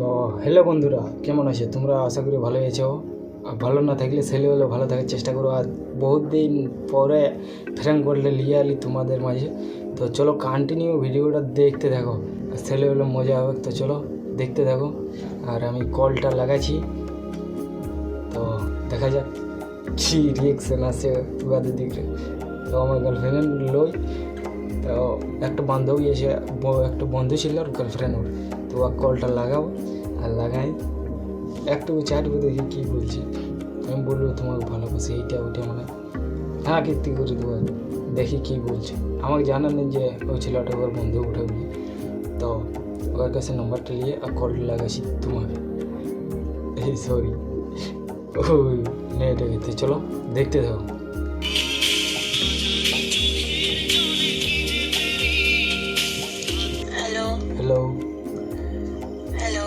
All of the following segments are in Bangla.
তো হ্যালো বন্ধুরা, কেমন আছে তোমরা? আশা করি ভালোই আছো। আর ভালো না থাকলে ছেলে হলে ভালো থাকার চেষ্টা করো। আর বহুত দিন পরে ফ্রেন্ড করলে লিয়ে আলি তোমাদের মাঝে। তো চলো কন্টিনিউ ভিডিওটা দেখতে থাকো, আর ছেলে হলে মজা হবে। তো চলো দেখতে থাকো। আর আমি কলটা লাগাচ্ছি, তো দেখা যাক কী রিয়েকশন আসে বাদের দিকে। তো আমার গার্লফ্রেন্ড লই, তো একটা বান্ধবী এসে, একটা বন্ধু ছিল আর গার্লফ্রেন্ড ওর। তো কলটা লাগাবো, আর লাগাই একটু চাটবো, দেখি কী বলছি। আমি বলবো তোমাকে ভালোবাসি, এইটা ওইটা, মানে হ্যাঁ কীর্তি করে দেবো। দেখি কী বলছে। আমাকে জানার নেই যে ওই ছেলেটা ওর বন্ধু উঠে বলি। তো ওর কাছে নম্বরটা নিয়ে আর কলটা লাগাইছি তোমাকে। এই সরি, ওই নেটে গেছে। চলো দেখতে থাকো। Hello hello hello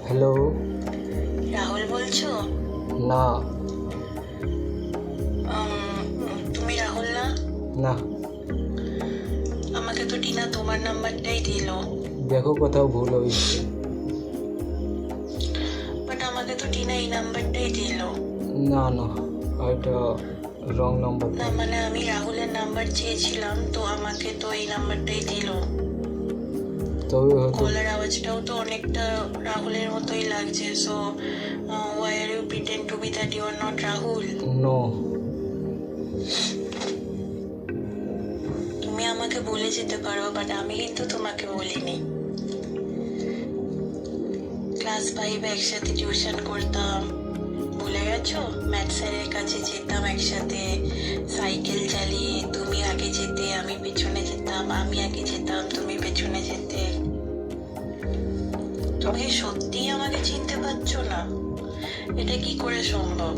hello. Rahul বলছো? না তুমি রাহুল না? না, আমাকে তো টিনা তোমার নাম্বারটাই দিল। দেখো কোথাও ভুল হয়েছে। বাট আমাকে তো টিনা এই নাম্বারটাই দিল। না না, ওইটা রং নাম্বার। না মানে আমি রাহুলের নাম্বার চেয়েছিলাম, তো আমাকে তো এই নাম্বারটাই দিল। তবে হয়তো কলার আওয়াজটাও তো অনেকটা রাহুলের মতোই লাগছে। So why are you pretend to be that you are not Rahul? No. তুমি আমাকে বলে যেতে পারো, বাট আমি কিন্তু তোমাকে বলিনি। ক্লাস 5 একসাথে টিউশন করতাম, ভুলে গেছো? ম্যাথ স্যারের কাছে যেতাম একসাথে সাইকেল চালিয়ে। তুমি আগে যেতে, আমি পেছনে যেতাম, আমি আগে যেতাম, তুমি পেছনে যেতে। তুমি সত্যিই আমাকে চিনতে পারছো না? এটা কি করে সম্ভব?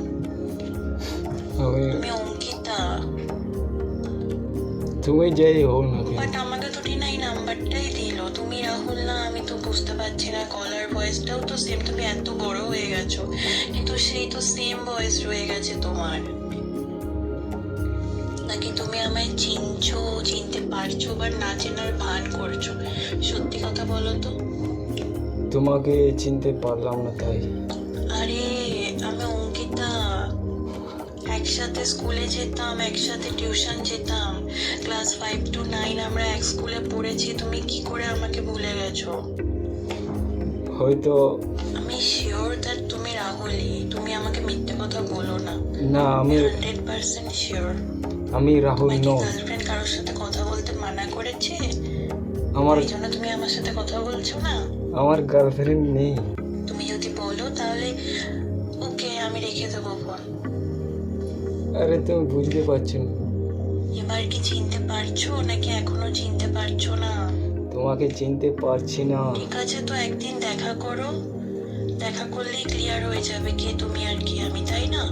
আমি অঙ্কিতা। তুমি যাই হোক না কেন, বাট আমাকে তো টিনা এই নাম্বারটাই দিল। তুমি রাহুল না? আমি তো বুঝতে পারছি না। কলার ভয়েসটাও তো সেম। তুমি এত বড় হয়ে গেছো, কিন্তু সেই তো সেম ভয়েস রয়ে গেছে তোমার। নাকি তুমি আমায় চিনছো, চিনতে পারছো, বা না চেনার ভান করছো? সত্যি কথা বলো তো। তোমাকে চিনতে পারলাম না তাই। আরে আমি অঙ্কিতা। একসাথে স্কুলে যেতাম, একসাথে টিউশন যেতাম। ক্লাস 5 to 9 আমরা এক স্কুলে পড়েছি। তুমি কি করে আমাকে ভুলে গেছো? হয়তো আমি শিওর দ্যাট তুমি রাহুলই। তুমি আমাকে মিথ্যে কথা বলো না। না, আমি 100% শিওর। আমি রাহুল নাকি নই। গার্লফ্রেন্ড কারোর সাথে কথা বলতে মানা করেছে, আমার এই জন্য তুমি আমার সাথে কথা বলছো না? আমার গার্লফ্রেন্ড নেই। তুমি যদি বলো তাহলে ওকে, আমি রেখে দেবো ফোন। আরে তুমি বুঝতে পারছো না, এবার কি চিনতে পারছো নাকি এখনো চিনতে পারছো না? তোমাকে চিনতে পারছি না। ঠিক আছে, তো একদিন দেখা করো। দেখা করলেই ক্লিয়ার হয়ে যাবে কে তুমি আর কি আমি, তাই না?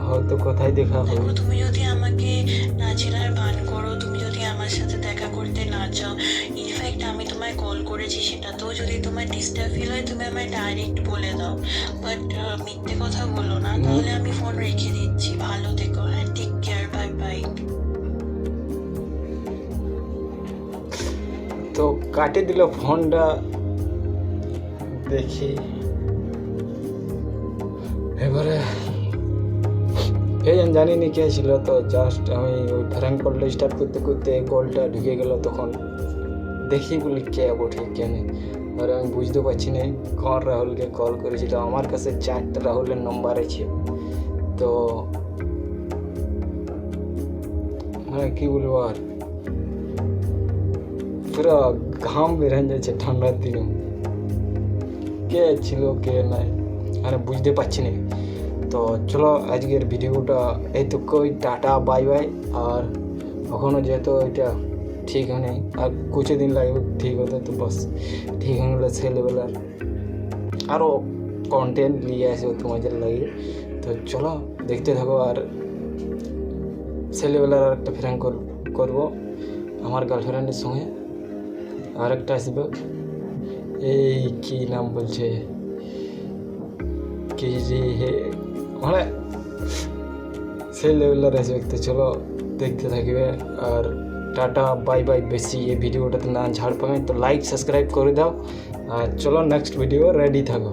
হয়তো কোথায় দেখা হবে। দেখো, তুমি যদি আমাকে না চেনার ভান করো, তুমি যদি আমার সাথে দেখা করতে না চাও, ইনফ্যাক্ট আমি তোমায় কল করেছি, সেটাতেও যদি তোমার ডিস্টার্ব ফিল হয়, তুমি আমায় ডাইরেক্ট বলে দাও। বাট মিথ্যে কথা বলো না, তাহলে আমি ফোন রেখে দিচ্ছি। ভালো থেকো। হ্যাঁ, টেক কেয়ার, বাই বাই। তো কাটে দিল ফোনটা। দেখি এবারে এই জানিনি কে ছিল। তো জাস্ট আমি ওই ফ্র্যাঙ্ক কলটা স্টার্ট করতে করতে কলটা ঢুকে গেল। তখন দেখি বলি কে বটে কে নেই। আর আমি বুঝতে পারছি না কোন রাহুলকে কল করেছিল। আমার কাছে 4টা রাহুলের নম্বর আছে। তো মানে কি বলবো, আর পুরো ঘাম বেরিয়ে যাচ্ছে ঠান্ডার দিনে। কে ছিল কে নাই মানে বুঝতে পারছি না। তো চলো আজকের ভিডিওটা এইটুকুই। Tata, bye bye. আর এখনও যেহেতু এটা ঠিক হয়নি, আর কিছু দিন লাগবে ঠিক হতে। তো বাস ঠিক হয়ে গেলে ছেলেবেলার আরও কন্টেন্ট নিয়ে আসবে তোমাদের লাগে। তো চলো দেখতে থাকো। আর ছেলেবেলার আর একটা ফ্র্যাঙ্ক করবো আমার গার্লফ্রেন্ডের সঙ্গে। আর একটা আসবে, এই কি নাম বলছে, কি যে মানে সেই লেভেলের আসবে। তো চলো দেখতে থাকবে। আর টাটা, বাই বাই। বেশি এই ভিডিওটাতে না ঝাড় পাবেন তো লাইক সাবস্ক্রাইব করে দাও। আর চলো নেক্সট ভিডিও রেডি থাকো।